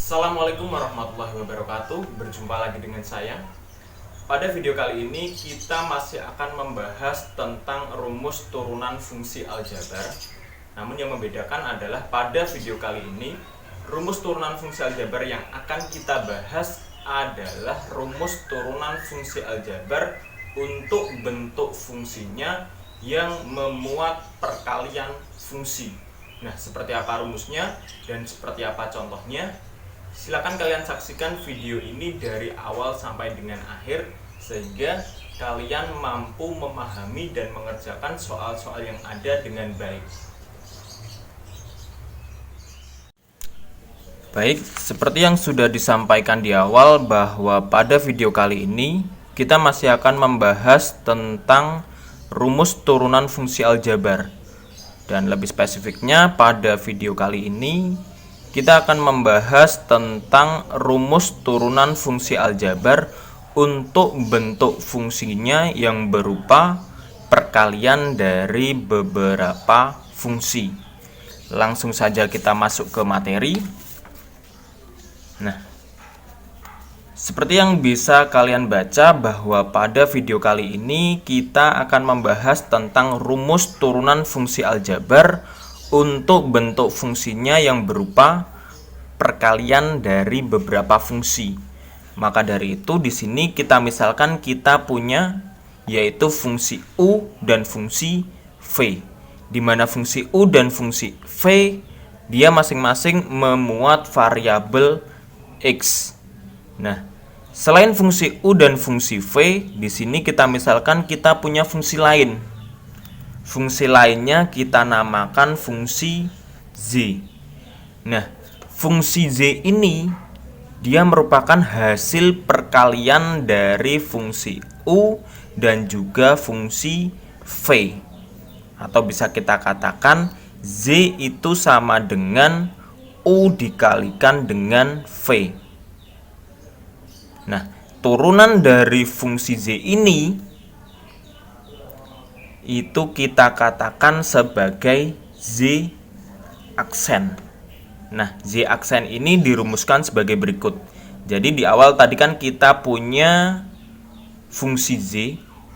Assalamualaikum warahmatullahi wabarakatuh. Berjumpa lagi dengan saya. Pada video kali ini kita masih akan membahas tentang rumus turunan fungsi aljabar. Namun yang membedakan adalah pada video kali ini rumus turunan fungsi aljabar yang akan kita bahas adalah rumus turunan fungsi aljabar untuk bentuk fungsinya yang memuat perkalian fungsi. Nah, seperti apa rumusnya dan seperti apa contohnya? Silakan kalian saksikan video ini dari awal sampai dengan akhir sehingga kalian mampu memahami dan mengerjakan soal-soal yang ada dengan baik. Baik, seperti yang sudah disampaikan di awal bahwa pada video kali ini kita masih akan membahas tentang rumus turunan fungsi aljabar. Dan lebih spesifiknya pada video kali ini kita akan membahas tentang rumus turunan fungsi aljabar untuk bentuk fungsinya yang berupa perkalian dari beberapa fungsi. Langsung saja kita masuk ke materi. Nah, seperti yang bisa kalian baca bahwa pada video kali ini kita akan membahas tentang rumus turunan fungsi aljabar untuk bentuk fungsinya yang berupa perkalian dari beberapa fungsi. Maka dari itu di sini kita misalkan kita punya yaitu fungsi U dan fungsi V. Di mana fungsi U dan fungsi V dia masing-masing memuat variabel X. Nah, selain fungsi U dan fungsi V, di sini kita misalkan kita punya fungsi lain. Fungsi lainnya kita namakan fungsi Z. Nah, fungsi Z ini dia merupakan hasil perkalian dari fungsi U dan juga fungsi V. Atau bisa kita katakan Z itu sama dengan U dikalikan dengan V. Nah, turunan dari fungsi Z ini itu kita katakan sebagai Z aksen. Nah, Z aksen ini dirumuskan sebagai berikut. Jadi di awal tadi kan kita punya fungsi Z,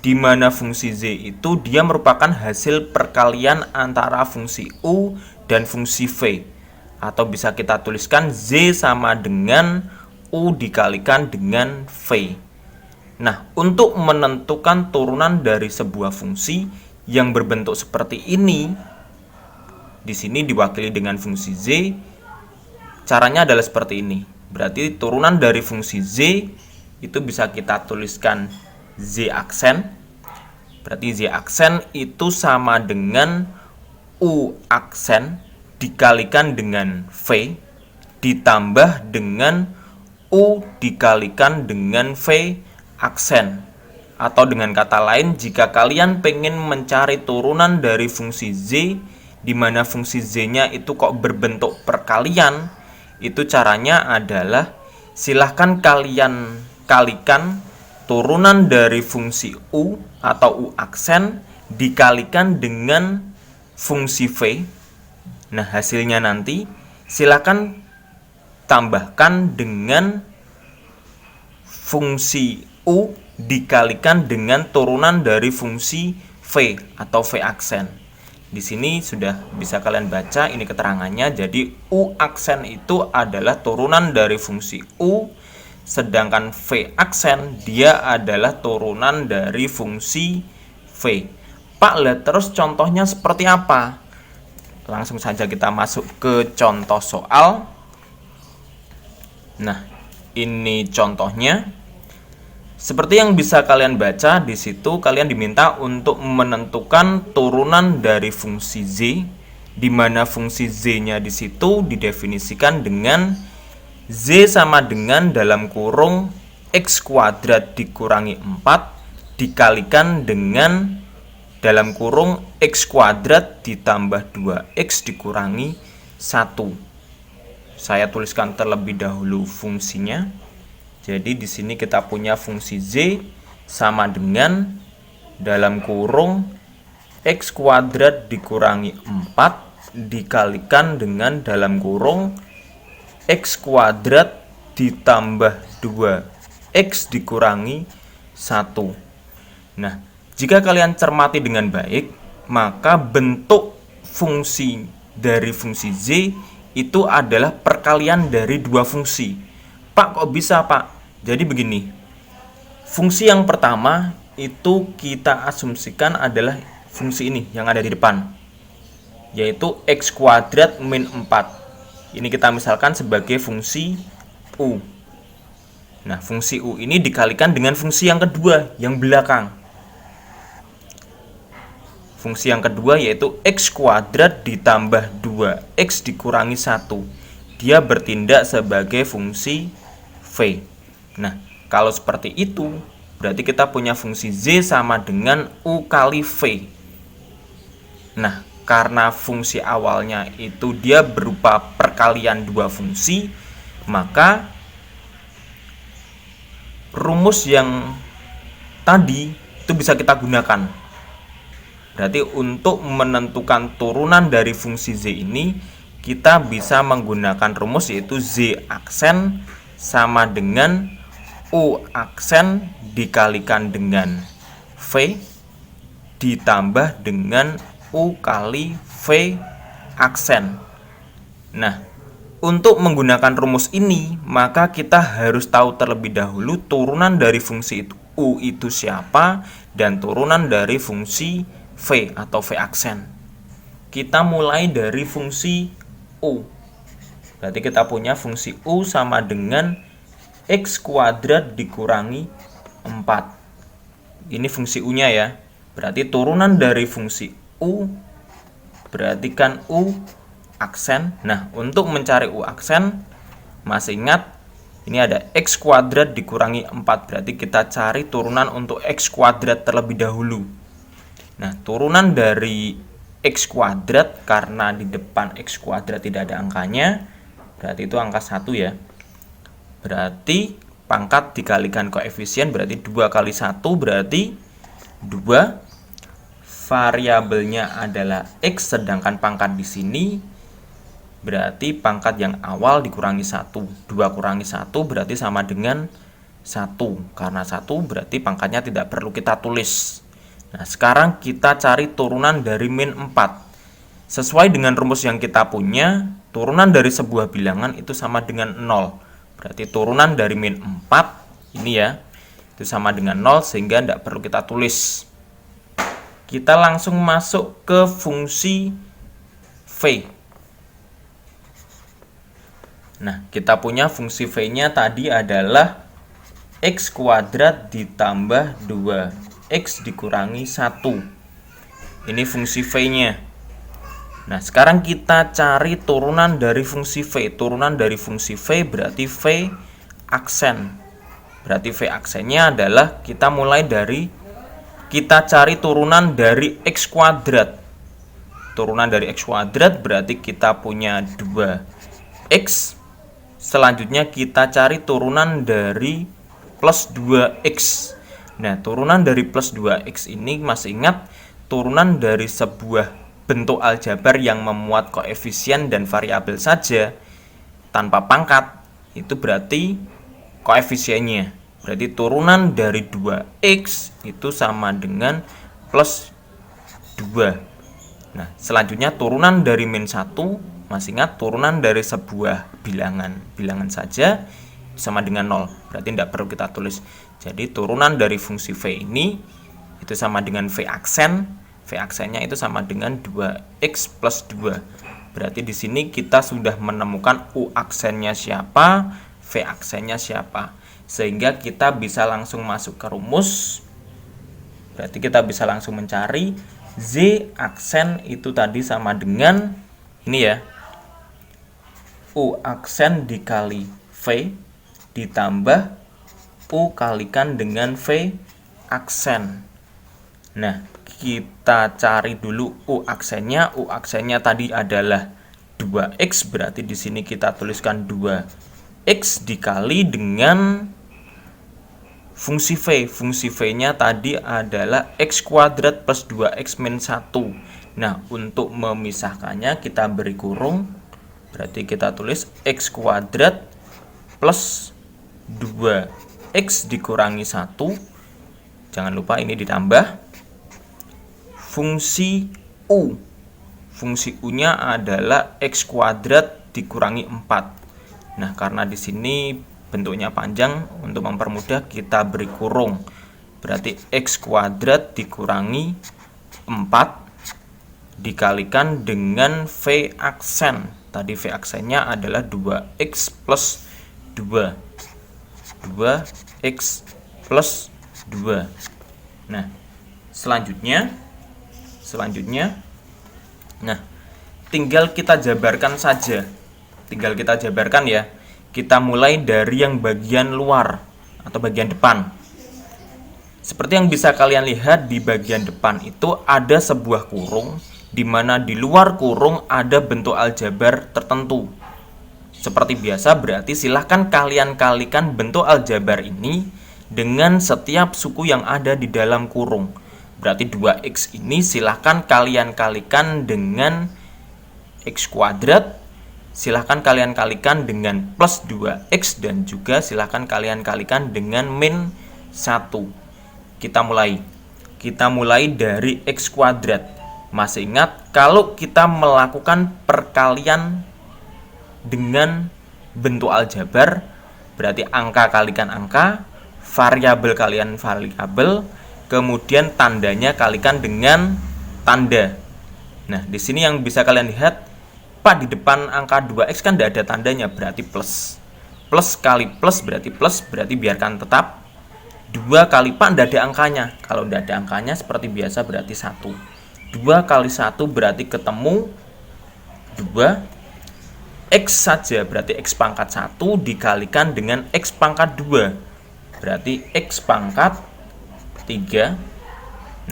di mana fungsi Z itu dia merupakan hasil perkalian antara fungsi U dan fungsi V. Atau bisa kita tuliskan Z sama dengan U dikalikan dengan V. Nah, untuk menentukan turunan dari sebuah fungsi yang berbentuk seperti ini, di sini diwakili dengan fungsi Z, caranya adalah seperti ini. Berarti turunan dari fungsi Z itu bisa kita tuliskan Z aksen. Berarti Z aksen itu sama dengan U aksen dikalikan dengan V ditambah dengan U dikalikan dengan V aksen. Atau dengan kata lain, jika kalian pengen mencari turunan dari fungsi Z, di mana fungsi Z-nya itu kok berbentuk perkalian, itu caranya adalah silahkan kalian kalikan turunan dari fungsi U atau U aksen dikalikan dengan fungsi V. Nah, hasilnya nanti silahkan tambahkan dengan fungsi U dikalikan dengan turunan dari fungsi V atau V aksen. Di sini sudah bisa kalian baca ini keterangannya. Jadi U aksen itu adalah turunan dari fungsi U, sedangkan V aksen dia adalah turunan dari fungsi V. Pak, lihat terus contohnya seperti apa? Langsung saja kita masuk ke contoh soal. Nah, ini contohnya. Seperti yang bisa kalian baca di situ, kalian diminta untuk menentukan turunan dari fungsi Z, di mana fungsi Z-nya di situ didefinisikan dengan Z sama dengan dalam kurung X kuadrat dikurangi 4 dikalikan dengan dalam kurung X kuadrat ditambah 2X dikurangi 1. Saya tuliskan terlebih dahulu fungsinya. Jadi di sini kita punya fungsi Z sama dengan dalam kurung X kuadrat dikurangi 4 dikalikan dengan dalam kurung X kuadrat ditambah 2X dikurangi 1. Nah, jika kalian cermati dengan baik, maka bentuk fungsi dari fungsi Z itu adalah perkalian dari dua fungsi. Pak, kok bisa, Pak? Jadi begini, fungsi yang pertama itu kita asumsikan adalah fungsi ini yang ada di depan, yaitu X kuadrat min 4. Ini kita misalkan sebagai fungsi U. Nah, fungsi U ini dikalikan dengan fungsi yang kedua, yang belakang. Fungsi yang kedua yaitu X kuadrat ditambah 2X dikurangi 1. Dia bertindak sebagai fungsi V. Nah, kalau seperti itu, berarti kita punya fungsi Z sama dengan U kali V. Nah, karena fungsi awalnya itu dia berupa perkalian dua fungsi, maka rumus yang tadi itu bisa kita gunakan. Berarti untuk menentukan turunan dari fungsi Z ini, kita bisa menggunakan rumus yaitu Z aksen sama dengan U aksen dikalikan dengan V ditambah dengan U kali V aksen. Nah, untuk menggunakan rumus ini, maka kita harus tahu terlebih dahulu turunan dari fungsi U itu siapa dan turunan dari fungsi V atau V aksen. Kita mulai dari fungsi U. Berarti kita punya fungsi U sama dengan X kuadrat dikurangi 4. Ini fungsi U-nya ya. Berarti turunan dari fungsi U berarti kan U aksen. Nah, untuk mencari U aksen, masih ingat ini ada X kuadrat dikurangi 4. Berarti kita cari turunan untuk X kuadrat terlebih dahulu. Nah, turunan dari X kuadrat, karena di depan X kuadrat tidak ada angkanya, berarti itu angka 1 ya. Berarti pangkat dikalikan koefisien, berarti 2 kali 1 berarti 2. Variabelnya adalah X, sedangkan pangkat di sini berarti pangkat yang awal dikurangi 1. 2 kurangi 1 berarti sama dengan 1. Karena 1 berarti pangkatnya tidak perlu kita tulis. Nah, sekarang kita cari turunan dari min 4. Sesuai dengan rumus yang kita punya, turunan dari sebuah bilangan itu sama dengan 0. Berarti turunan dari min 4 ini ya, itu sama dengan 0 sehingga tidak perlu kita tulis. Kita langsung masuk ke fungsi V. Nah, kita punya fungsi V-nya tadi adalah X kuadrat ditambah 2X dikurangi 1. Ini fungsi V-nya. Nah, sekarang kita cari turunan dari fungsi V. Turunan dari fungsi V berarti V aksen. Berarti V aksennya adalah kita mulai dari kita cari turunan dari X kuadrat. Turunan dari X kuadrat berarti kita punya 2X. Selanjutnya kita cari turunan dari plus 2X. Nah, turunan dari plus 2X ini masih ingat turunan dari sebuah bentuk aljabar yang memuat koefisien dan variabel saja tanpa pangkat, itu berarti koefisiennya. Berarti turunan dari 2X itu sama dengan plus 2. Nah, selanjutnya turunan dari min 1, masih ingat turunan dari sebuah bilangan saja sama dengan 0. Berarti tidak perlu kita tulis. Jadi turunan dari fungsi V ini itu sama dengan V aksen. V aksennya itu sama dengan 2X plus 2. Berarti di sini kita sudah menemukan U aksennya siapa, V aksennya siapa. Sehingga kita bisa langsung masuk ke rumus. Berarti kita bisa langsung mencari Z aksen itu tadi sama dengan ini ya, U aksen dikali V ditambah U kalikan dengan V aksen. Nah, kita cari dulu U aksennya. U aksennya tadi adalah 2X, berarti di sini kita tuliskan 2X dikali dengan fungsi V. Fungsi V-nya tadi adalah X kuadrat plus 2X min 1. Nah, untuk memisahkannya kita beri kurung. Berarti kita tulis X kuadrat plus 2X dikurangi 1. Jangan lupa ini ditambah fungsi U. Fungsi U-nya adalah X kuadrat dikurangi 4. Nah, karena di sini bentuknya panjang, untuk mempermudah kita beri kurung. Berarti X kuadrat dikurangi 4 dikalikan dengan V aksen. Tadi V aksennya adalah 2X plus 2. 2X plus 2. Nah, selanjutnya nah, tinggal kita jabarkan saja. Tinggal kita jabarkan ya. Kita mulai dari yang bagian luar atau bagian depan. Seperti yang bisa kalian lihat di bagian depan itu ada sebuah kurung, di mana di luar kurung ada bentuk aljabar tertentu. Seperti biasa, berarti silahkan kalian kalikan bentuk aljabar ini dengan setiap suku yang ada di dalam kurung. Berarti 2X ini silahkan kalian kalikan dengan X kuadrat, silahkan kalian kalikan dengan plus 2X, dan juga silahkan kalian kalikan dengan min 1. Kita mulai dari X kuadrat. Masih ingat, kalau kita melakukan perkalian dengan bentuk aljabar, berarti angka kalikan angka, variabel kalian variabel, kemudian tandanya kalikan dengan tanda. Nah, di sini yang bisa kalian lihat, Pak, di depan angka 2X kan tidak ada tandanya, berarti plus. Plus kali plus berarti biarkan tetap. 2 kali Pak tidak ada angkanya. Kalau tidak ada angkanya seperti biasa berarti 1. 2 kali 1 berarti ketemu 2. X saja berarti X pangkat 1 dikalikan dengan X pangkat 2. Berarti X pangkat 3.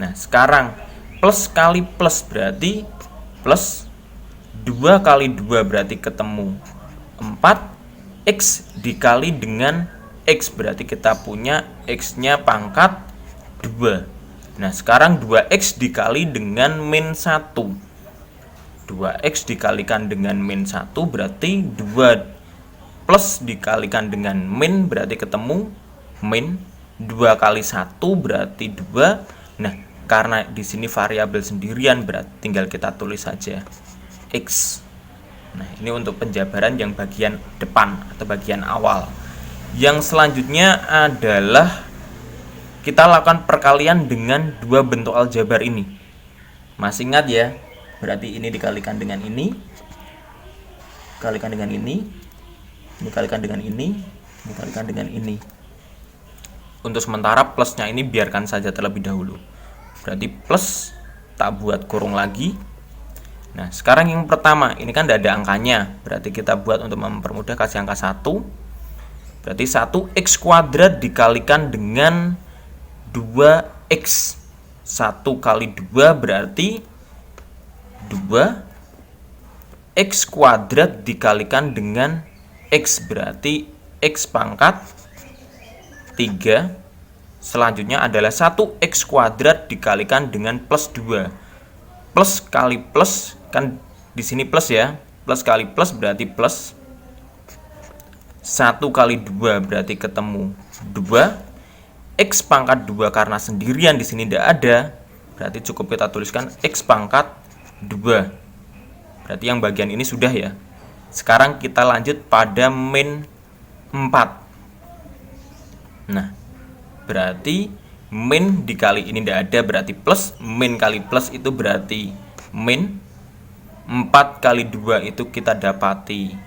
Nah, sekarang plus kali plus berarti plus. 2 kali 2 berarti ketemu 4. X dikali dengan X berarti kita punya X-nya pangkat 2. Nah, sekarang 2X dikali dengan min 1. 2X dikalikan dengan min 1 berarti 2 plus dikalikan dengan min berarti ketemu min. 2 kali 1 berarti 2. Nah, karena di sini variabel sendirian berarti tinggal kita tulis saja X. Nah, ini untuk penjabaran yang bagian depan atau bagian awal. Yang selanjutnya adalah kita lakukan perkalian dengan dua bentuk aljabar ini. Masih ingat ya? Berarti ini dikalikan dengan ini, dikalikan dengan ini, dikalikan dengan ini, dikalikan dengan ini. Untuk sementara plusnya ini biarkan saja terlebih dahulu. Berarti plus, tak buat kurung lagi. Nah, sekarang yang pertama, ini kan tidak ada angkanya. Berarti kita buat untuk mempermudah kasih angka 1. Berarti 1x kuadrat dikalikan dengan 2x. 1 kali 2 berarti 2x kuadrat dikalikan dengan x berarti x pangkat 3. Selanjutnya adalah 1x kuadrat dikalikan dengan plus 2. Plus kali plus, kan di sini plus ya. Plus kali plus berarti plus. 1 kali 2 berarti ketemu 2. X pangkat 2 karena sendirian di sini tidak ada, berarti cukup kita tuliskan X pangkat 2. Berarti yang bagian ini sudah ya. Sekarang kita lanjut pada min 4. Nah, berarti min dikali ini tidak ada berarti plus. Min kali plus itu berarti min. 4 kali 2 itu kita dapati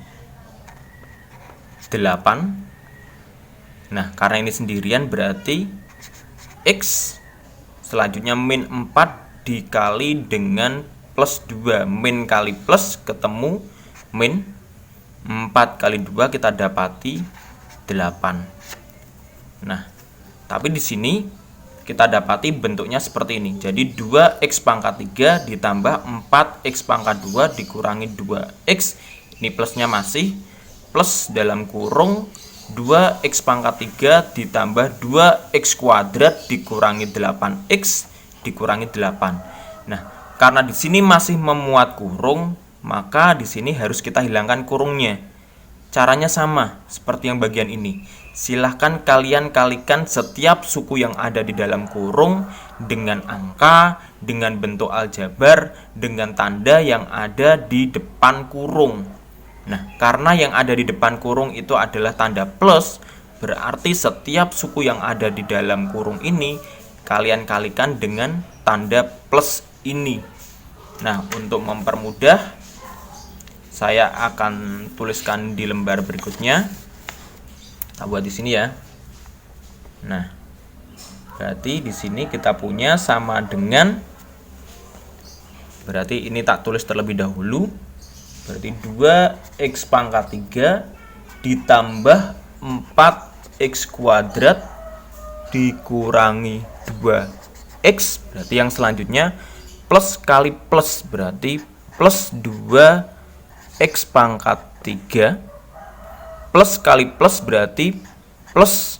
8. Nah, karena ini sendirian berarti X. Selanjutnya min 4 dikali dengan plus 2. Min kali plus ketemu min. 4 kali 2 kita dapati 8. Nah, tapi di sini kita dapati bentuknya seperti ini. Jadi 2x pangkat 3 ditambah 4x pangkat 2 dikurangi 2x. Ini plusnya masih plus dalam kurung 2x pangkat 3 ditambah 2x kuadrat dikurangi 8x dikurangi 8. Nah, karena di sini masih memuat kurung, maka di sini harus kita hilangkan kurungnya. Caranya sama seperti yang bagian ini. Silahkan kalian kalikan setiap suku yang ada di dalam kurung dengan angka, dengan bentuk aljabar, dengan tanda yang ada di depan kurung. Nah, karena yang ada di depan kurung itu adalah tanda plus, berarti setiap suku yang ada di dalam kurung ini kalian kalikan dengan tanda plus ini. Nah, untuk mempermudah, saya akan tuliskan di lembar berikutnya. Kita buat di sini ya. Nah, berarti di sini kita punya sama dengan, berarti ini tak tulis terlebih dahulu. Berarti 2x pangkat 3 ditambah 4x kuadrat dikurangi 2x. Berarti yang selanjutnya plus kali plus, berarti plus 2x pangkat 3 plus kali plus berarti plus,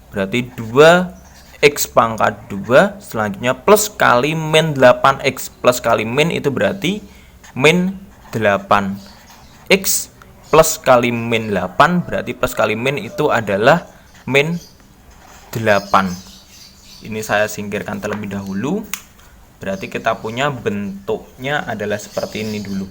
berarti 2x pangkat 2, selanjutnya plus kali min 8x, plus kali min itu berarti min 8x, plus kali min 8 berarti plus kali min itu adalah min 8. Ini saya singkirkan terlebih dahulu. Berarti kita punya bentuknya adalah seperti ini dulu.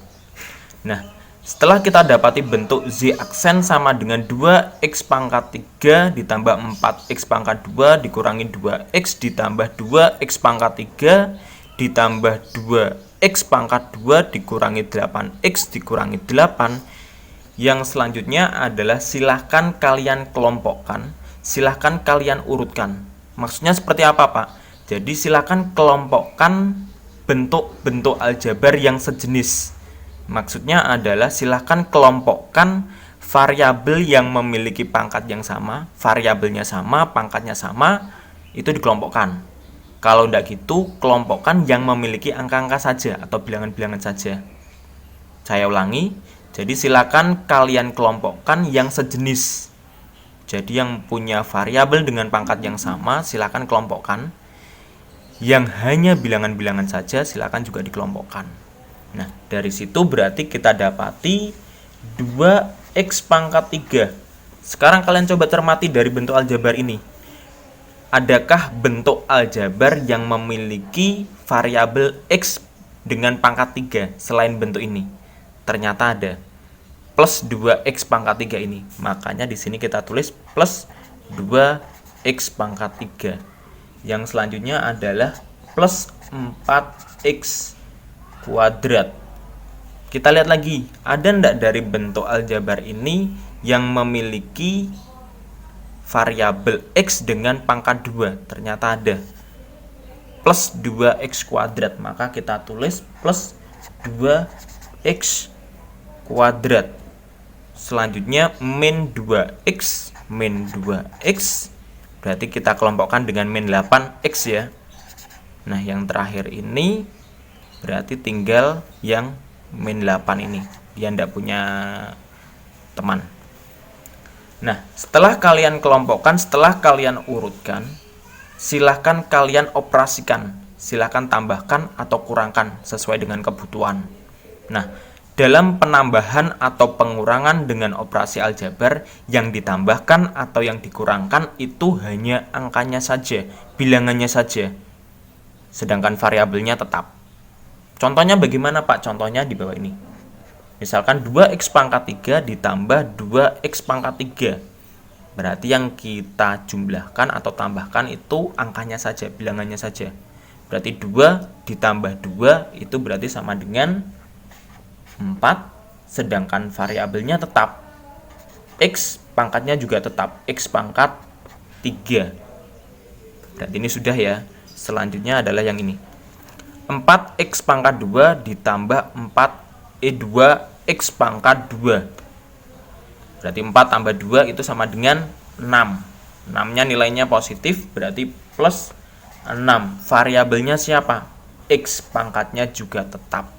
Nah, setelah kita dapati bentuk Z aksen sama dengan 2x pangkat 3 ditambah 4x pangkat 2 dikurangi 2x ditambah 2x pangkat 3 ditambah 2x pangkat 2 dikurangi 8x dikurangi 8. Yang selanjutnya adalah silahkan kalian kelompokkan, silahkan kalian urutkan. Maksudnya seperti apa, Pak? Jadi silahkan kelompokkan bentuk-bentuk aljabar yang sejenis. Maksudnya adalah silahkan kelompokkan variabel yang memiliki pangkat yang sama, variabelnya sama, pangkatnya sama, itu dikelompokkan. Kalau tidak gitu, kelompokkan yang memiliki angka-angka saja atau bilangan-bilangan saja. Saya ulangi, jadi silahkan kalian kelompokkan yang sejenis. Jadi yang punya variabel dengan pangkat yang sama, silahkan kelompokkan. Yang hanya bilangan-bilangan saja, silahkan juga dikelompokkan. Nah, dari situ berarti kita dapati 2x pangkat 3. Sekarang kalian coba cermati dari bentuk aljabar ini. Adakah bentuk aljabar yang memiliki variabel x dengan pangkat 3 selain bentuk ini? Ternyata ada. Plus 2x pangkat 3 ini. Makanya di sini kita tulis plus 2x pangkat 3. Yang selanjutnya adalah plus 4x kuadrat. Kita lihat lagi, ada ndak dari bentuk aljabar ini yang memiliki variabel x dengan pangkat 2? Ternyata ada. Plus 2x kuadrat, maka kita tulis plus 2x kuadrat. Selanjutnya min 2x, min 2x, berarti kita kelompokkan dengan min 8x ya. Nah, yang terakhir ini berarti tinggal yang min 8 ini, dia tidak punya teman. Nah, setelah kalian kelompokkan, setelah kalian urutkan, silahkan kalian operasikan, silahkan tambahkan atau kurangkan sesuai dengan kebutuhan. Nah, dalam penambahan atau pengurangan dengan operasi aljabar, yang ditambahkan atau yang dikurangkan itu hanya angkanya saja, bilangannya saja, sedangkan variabelnya tetap. Contohnya bagaimana, Pak? Contohnya di bawah ini. Misalkan 2x pangkat 3 ditambah 2x pangkat 3. Berarti yang kita jumlahkan atau tambahkan itu angkanya saja, bilangannya saja. Berarti 2 ditambah 2 itu berarti sama dengan 4, sedangkan variabelnya tetap. X pangkatnya juga tetap, x pangkat 3. Berarti ini sudah ya. Selanjutnya adalah yang ini. 4x pangkat 2 ditambah 2x pangkat 2. Berarti 4 tambah 2 itu sama dengan 6. 6-nya nilainya positif, berarti plus 6. Variabelnya siapa? X, pangkatnya juga tetap.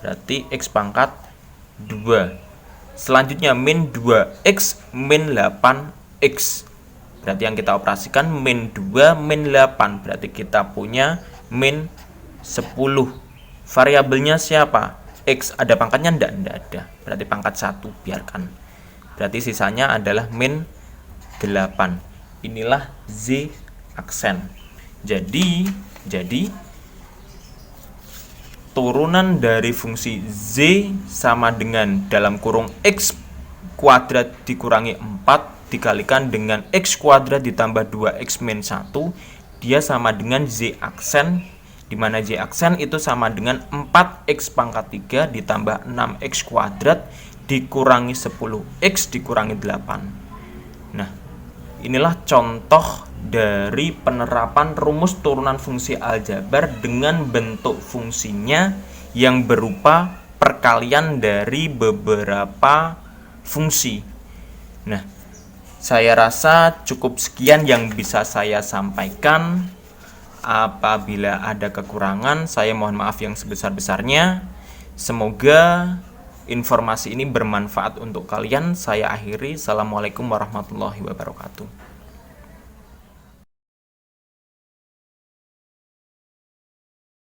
Berarti x pangkat 2. Selanjutnya min 2x min 8x. Berarti yang kita operasikan min 2 min 8. Berarti kita punya min 10. Variabelnya siapa? X. Ada pangkatnya? Enggak ada. Berarti pangkat 1, biarkan. Berarti sisanya adalah min 8. Inilah Z aksen. Jadi turunan dari fungsi Z sama dengan dalam kurung X kuadrat dikurangi 4 dikalikan dengan X kuadrat ditambah 2X min 1, dia sama dengan Z aksen, di mana Z aksen itu sama dengan 4X pangkat 3 ditambah 6X kuadrat dikurangi 10X dikurangi 8. Nah, inilah contoh dari penerapan rumus turunan fungsi aljabar dengan bentuk fungsinya yang berupa perkalian dari beberapa fungsi. Nah, saya rasa cukup sekian yang bisa saya sampaikan. Apabila ada kekurangan, saya mohon maaf yang sebesar-besarnya. Semoga informasi ini bermanfaat untuk kalian. Saya akhiri. Assalamualaikum warahmatullahi wabarakatuh.